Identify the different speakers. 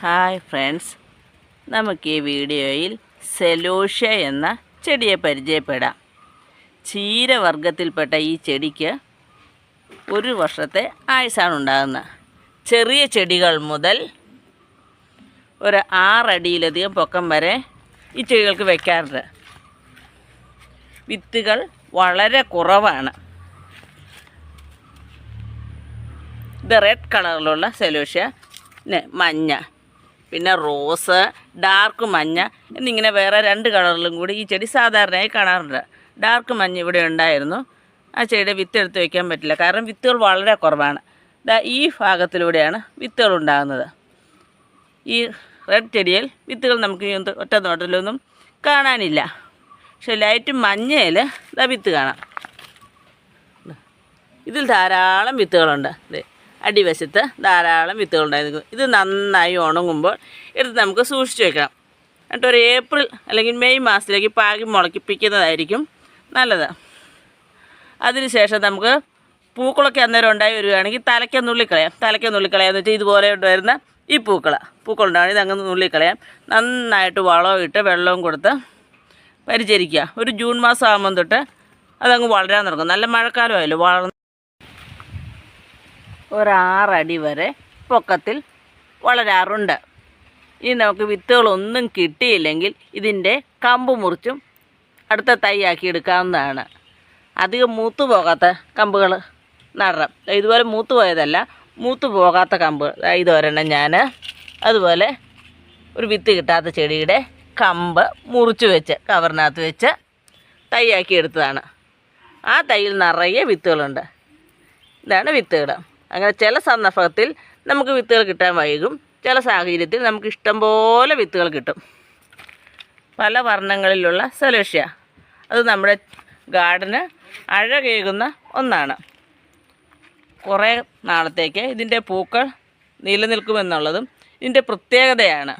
Speaker 1: Hi friends, നമുക്ക് ഈ വീഡിയോയിൽ സെലോഷ്യ എന്ന ചെടിയെ പരിചയപ്പെടാം. ചീരവർഗത്തിൽപ്പെട്ട ഈ ചെടിക്ക് 1 വർഷത്തെ ആയുസ്സാണ് ഉണ്ടാകുന്നത്. ചെറിയ ചെടികൾ മുതൽ ഒരു 6 അടിയിലധികം പൊക്കം വരെ ഈ ചെടികൾക്ക് വയ്ക്കാറുണ്ട്. വിത്തുകൾ വളരെ കുറവാണ്. ഇത് റെഡ് കളറിലുള്ള സെലോഷ്യ, മഞ്ഞ, പിന്നെ റോസ്, ഡാർക്ക് മഞ്ഞ എന്നിങ്ങനെ വേറെ 2 കളറിലും കൂടി ഈ ചെടി സാധാരണയായി കാണാറുണ്ട്. ഡാർക്ക് മഞ്ഞ ഇവിടെ ഉണ്ടായിരുന്നു. ആ ചെടിയുടെ വിത്ത് എടുത്ത് വയ്ക്കാൻ പറ്റില്ല, കാരണം വിത്തുകൾ വളരെ കുറവാണ്. ഈ ഭാഗത്തിലൂടെയാണ് വിത്തുകൾ ഉണ്ടാകുന്നത്. ഈ റെഡ് ചെടിയിൽ വിത്തുകൾ നമുക്ക് ഒറ്റ നോട്ടത്തിലൊന്നും കാണാനില്ല. പക്ഷെ ലൈറ്റ് മഞ്ഞയിൽ വിത്ത് കാണാം. ഇതിൽ ധാരാളം വിത്തുകളുണ്ട്. അടിവശത്ത് ധാരാളം വിത്തുകളുണ്ടായിരുന്നു. ഇത് നന്നായി ഉണങ്ങുമ്പോൾ എടുത്ത് നമുക്ക് സൂക്ഷിച്ച് വെക്കണം. എന്നിട്ട് ഒരു ഏപ്രിൽ അല്ലെങ്കിൽ മെയ് മാസത്തിലേക്ക് പാകി മുളയ്ക്കിപ്പിക്കുന്നതായിരിക്കും നല്ലത്. അതിനുശേഷം നമുക്ക് പൂക്കളൊക്കെ അന്നേരം ഉണ്ടായി വരികയാണെങ്കിൽ തലയ്ക്ക് നുള്ളിക്കളയാം. എന്ന് വെച്ചാൽ ഇതുപോലെ വരുന്ന ഈ പൂക്കളുണ്ടാകും. ഇതങ്ങ് നുള്ളിക്കളയാം. നന്നായിട്ട് വളമിട്ട് വെള്ളവും കൊടുത്ത് പരിചരിക്കുക. ഒരു ജൂൺ മാസം ആകുമ്പം തൊട്ട് അതങ്ങ് വളരാൻ തുടങ്ങും. നല്ല മഴക്കാലമായല്ലോ, ഒരു 6 അടി വരെ പൊക്കത്തിൽ വളരാറുണ്ട്. ഇനി നമുക്ക് വിത്തുകളൊന്നും കിട്ടിയില്ലെങ്കിൽ ഇതിൻ്റെ കമ്പ് മുറിച്ചും അടുത്ത തൈയാക്കി എടുക്കാവുന്നതാണ്. അധികം മൂത്തു പോകാത്ത കമ്പുകൾ നടണം. ഇതുപോലെ മൂത്തു പോയതല്ല, മൂത്തു പോകാത്ത കമ്പ്. ഇതൊരെണ്ണം ഞാൻ അതുപോലെ ഒരു വിത്ത് കിട്ടാത്ത ചെടിയുടെ കമ്പ് മുറിച്ച് വെച്ച് കവറിനകത്ത് വെച്ച് തൈയാക്കി എടുത്തതാണ്. ആ തൈയിൽ നിറയെ വിത്തുകളുണ്ട്. ഇതാണ് വിത്തുകൾ. അങ്ങനെ ചില സന്ദർഭത്തിൽ നമുക്ക് വിത്തുകൾ കിട്ടാൻ വൈകും. ചില സാഹചര്യത്തിൽ നമുക്ക് ഇഷ്ടംപോലെ വിത്തുകൾ കിട്ടും. പല വർണ്ണങ്ങളിലുള്ള സെലോഷ്യ, അത് നമ്മുടെ ഗാർഡന് അഴകേകുന്ന ഒന്നാണ്. കുറേ നാളത്തേക്ക് ഇതിൻ്റെ പൂക്കൾ നിലനിൽക്കുമെന്നുള്ളതും ഇതിൻ്റെ പ്രത്യേകതയാണ്.